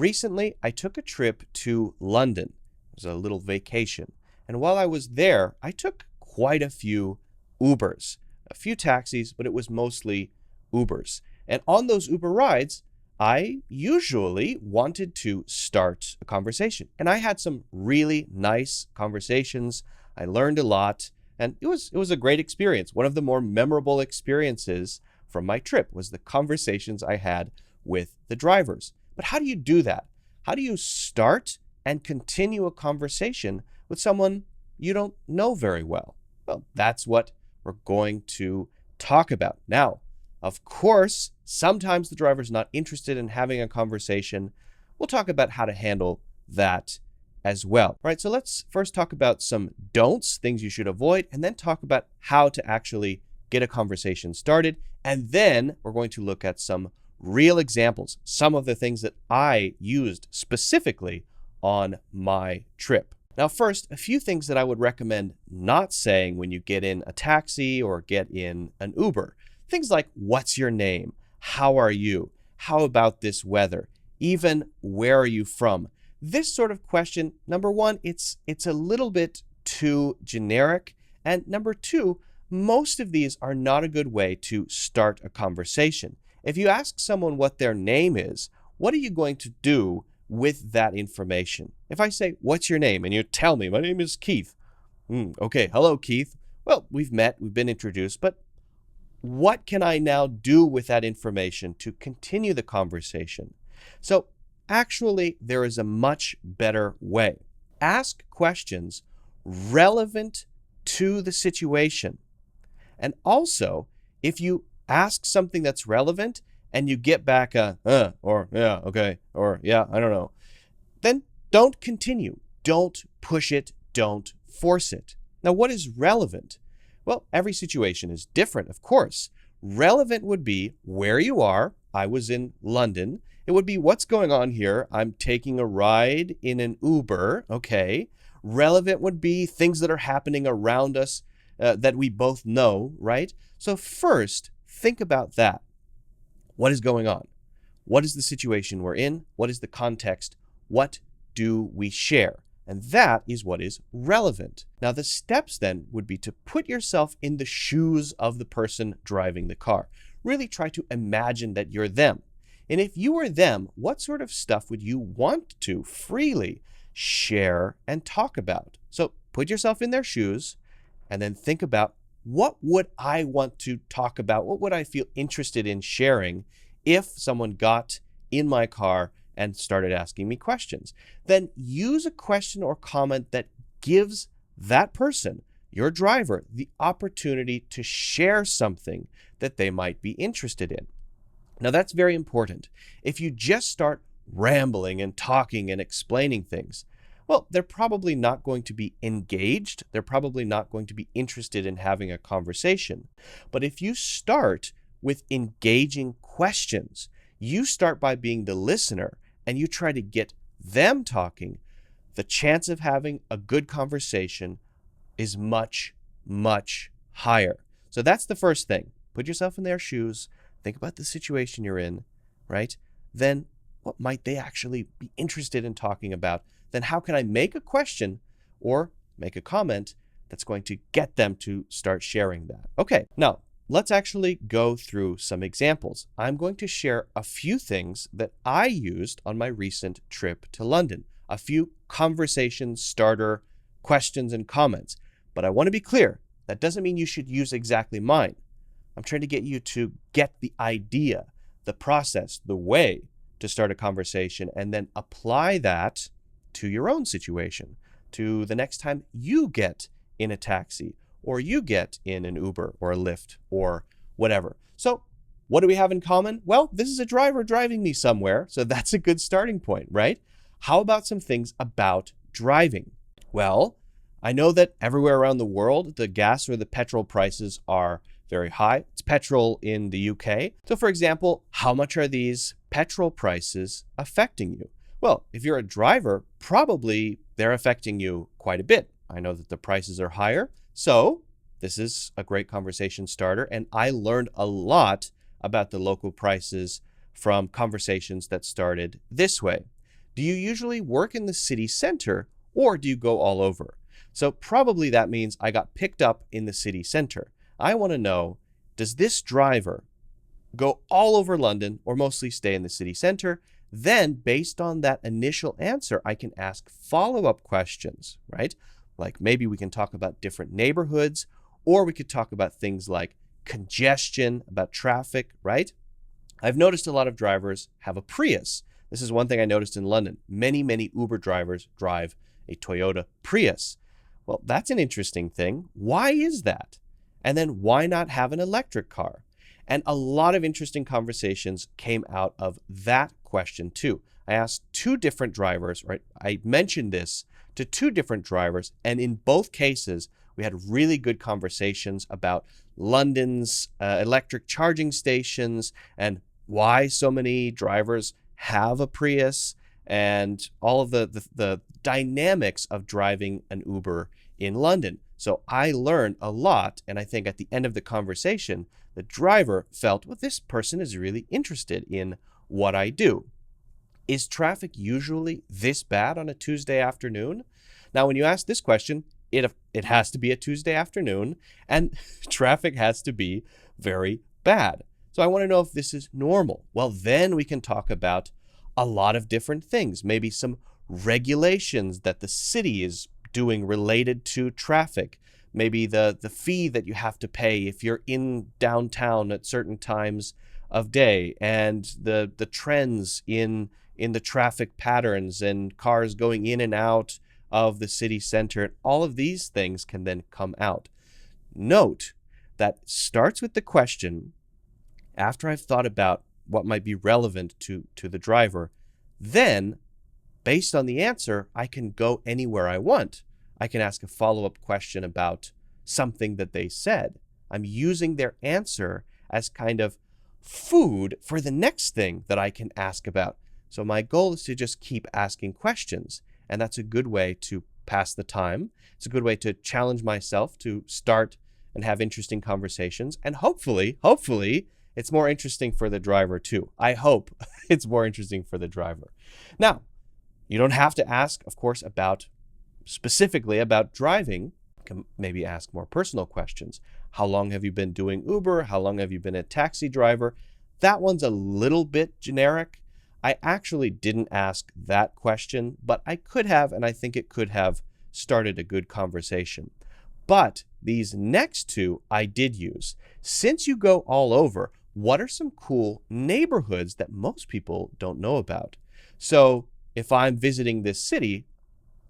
Recently, I took a trip to London. It was a little vacation. And while I was there, I took quite a few Ubers, a few taxis, but it was mostly Ubers. And on those Uber rides, I usually wanted to start a conversation. And I had some really nice conversations. I learned a lot, and it was a great experience. One of the more memorable experiences from my trip was the conversations I had with the drivers. But how do you do that? How do you start and continue a conversation with someone you don't know very well? Well, that's what we're going to talk about. Now, of course, sometimes the driver's not interested in having a conversation. We'll talk about how to handle that as well. All right, so let's first talk about some don'ts, things you should avoid, and then talk about how to actually get a conversation started. And then we're going to look at some real examples, some of the things that I used specifically on my trip. Now, first, a few things that I would recommend not saying when you get in a taxi or get in an Uber. Things like, what's your name? How are you? How about this weather? Even, where are you from? This sort of question, number one, it's a little bit too generic. And number two, most of these are not a good way to start a conversation. If you ask someone what their name is, what are you going to do with that information? If I say, what's your name? And you tell me, my name is Keith. Okay, hello, Keith. Well, we've met, we've been introduced, but what can I now do with that information to continue the conversation? So actually, there is a much better way. Ask questions relevant to the situation. And also, if you ask something that's relevant and you get back or yeah, okay, or yeah, I don't know, then don't continue. Don't push it. Don't force it. Now, what is relevant? Well, every situation is different, of course. Relevant would be where you are. I was in London. It would be what's going on here. I'm taking a ride in an Uber. Okay. Relevant would be things that are happening around us that we both know, right? So first, think about that. What is going on? What is the situation we're in? What is the context? What do we share? And that is what is relevant. Now, the steps then would be to put yourself in the shoes of the person driving the car. Really try to imagine that you're them. And if you were them, what sort of stuff would you want to freely share and talk about? So put yourself in their shoes and then think about, what would I want to talk about? What would I feel interested in sharing if someone got in my car and started asking me questions? Then use a question or comment that gives that person, your driver, the opportunity to share something that they might be interested in. Now, that's very important. If you just start rambling and talking and explaining things, well, they're probably not going to be engaged. They're probably not going to be interested in having a conversation. But if you start with engaging questions, you start by being the listener and you try to get them talking, the chance of having a good conversation is much, much higher. So that's the first thing. Put yourself in their shoes. Think about the situation you're in, right? Then what might they actually be interested in talking about? Then how can I make a question or make a comment that's going to get them to start sharing that? Okay, now let's actually go through some examples. I'm going to share a few things that I used on my recent trip to London, a few conversation starter questions and comments. But I want to be clear, that doesn't mean you should use exactly mine. I'm trying to get you to get the idea, the process, the way to start a conversation, and then apply that to your own situation, to the next time you get in a taxi or you get in an Uber or a Lyft or whatever. So what do we have in common? Well, this is a driver driving me somewhere, so that's a good starting point, right? How about some things about driving? Well, I know that everywhere around the world, the gas or the petrol prices are very high. It's petrol in the UK. So for example, how much are these petrol prices affecting you? Well, if you're a driver, probably they're affecting you quite a bit. I know that the prices are higher. So this is a great conversation starter. And I learned a lot about the local prices from conversations that started this way. Do you usually work in the city center or do you go all over? So probably that means I got picked up in the city center. I want to know, does this driver go all over London or mostly stay in the city center? Then, based on that initial answer, I can ask follow-up questions, right? Like maybe we can talk about different neighborhoods, or we could talk about things like congestion, about traffic, right? I've noticed a lot of drivers have a Prius. This is one thing I noticed in London. Many Uber drivers drive a Toyota Prius. Well, that's an interesting thing. Why is that? And then why not have an electric car? And a lot of interesting conversations came out of that question too. I asked two different drivers, right? I mentioned this to two different drivers, and in both cases, we had really good conversations about London's electric charging stations and why so many drivers have a Prius and all of the dynamics of driving an Uber in London. So I learned a lot, and I think at the end of the conversation, the driver felt, well, this person is really interested in what I do. Is traffic usually this bad on a Tuesday afternoon? Now, when you ask this question, it has to be a Tuesday afternoon, and traffic has to be very bad. So I want to know if this is normal. Well, then we can talk about a lot of different things, maybe some regulations that the city is doing related to traffic, maybe the fee that you have to pay if you're in downtown at certain times of day, and the trends in the traffic patterns and cars going in and out of the city center. All of these things can then come out. Note that starts with the question after I've thought about what might be relevant to the driver. Then, based on the answer, I can go anywhere I want. I can ask a follow-up question about something that they said. I'm using their answer as kind of food for the next thing that I can ask about. So my goal is to just keep asking questions, and that's a good way to pass the time. It's a good way to challenge myself to start and have interesting conversations, and hopefully, it's more interesting for the driver too. I hope it's more interesting for the driver. Now, you don't have to ask, of course, specifically about driving. You can maybe ask more personal questions. How long have you been doing Uber? How long have you been a taxi driver? That one's a little bit generic. I actually didn't ask that question, but I could have, and I think it could have started a good conversation. But these next two I did use. Since you go all over, what are some cool neighborhoods that most people don't know about? So if I'm visiting this city,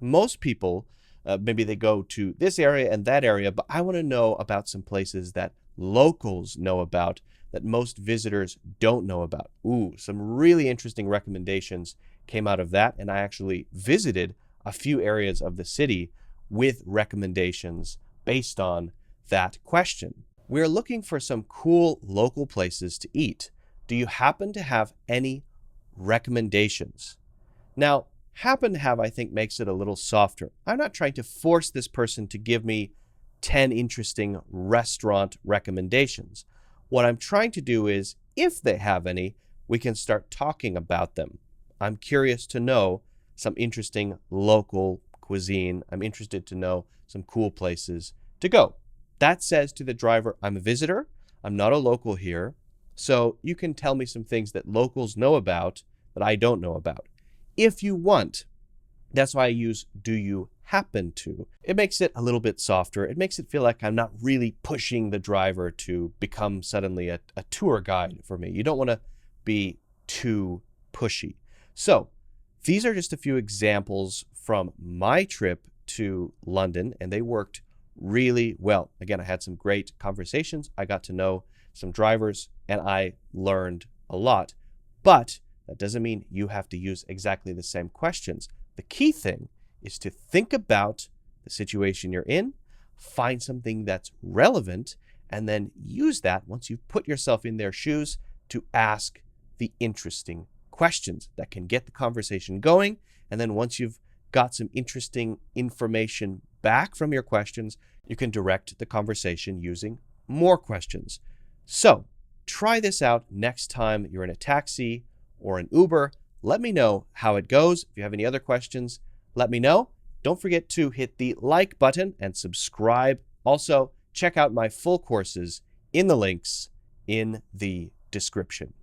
most people, maybe they go to this area and that area, but I want to know about some places that locals know about that most visitors don't know about. Ooh, some really interesting recommendations came out of that, and I actually visited a few areas of the city with recommendations based on that question. We're looking for some cool local places to eat. Do you happen to have any recommendations? Now, happen to have, I think, makes it a little softer. I'm not trying to force this person to give me 10 interesting restaurant recommendations. What I'm trying to do is, if they have any, we can start talking about them. I'm curious to know some interesting local cuisine. I'm interested to know some cool places to go. That says to the driver, I'm a visitor. I'm not a local here. So you can tell me some things that locals know about that I don't know about. If you want. That's why I use do you happen to. It makes it a little bit softer. It makes it feel like I'm not really pushing the driver to become suddenly a tour guide for me. You don't want to be too pushy. So these are just a few examples from my trip to London, and they worked really well. Again, I had some great conversations. I got to know some drivers, and I learned a lot. But that doesn't mean you have to use exactly the same questions. The key thing is to think about the situation you're in, find something that's relevant, and then use that once you've put yourself in their shoes to ask the interesting questions that can get the conversation going. And then once you've got some interesting information back from your questions, you can direct the conversation using more questions. So try this out next time you're in a taxi or an Uber. let me know how it goes. If you have any other questions, let me know. Don't forget to hit the like button and subscribe. Also, check out my full courses in the links in the description.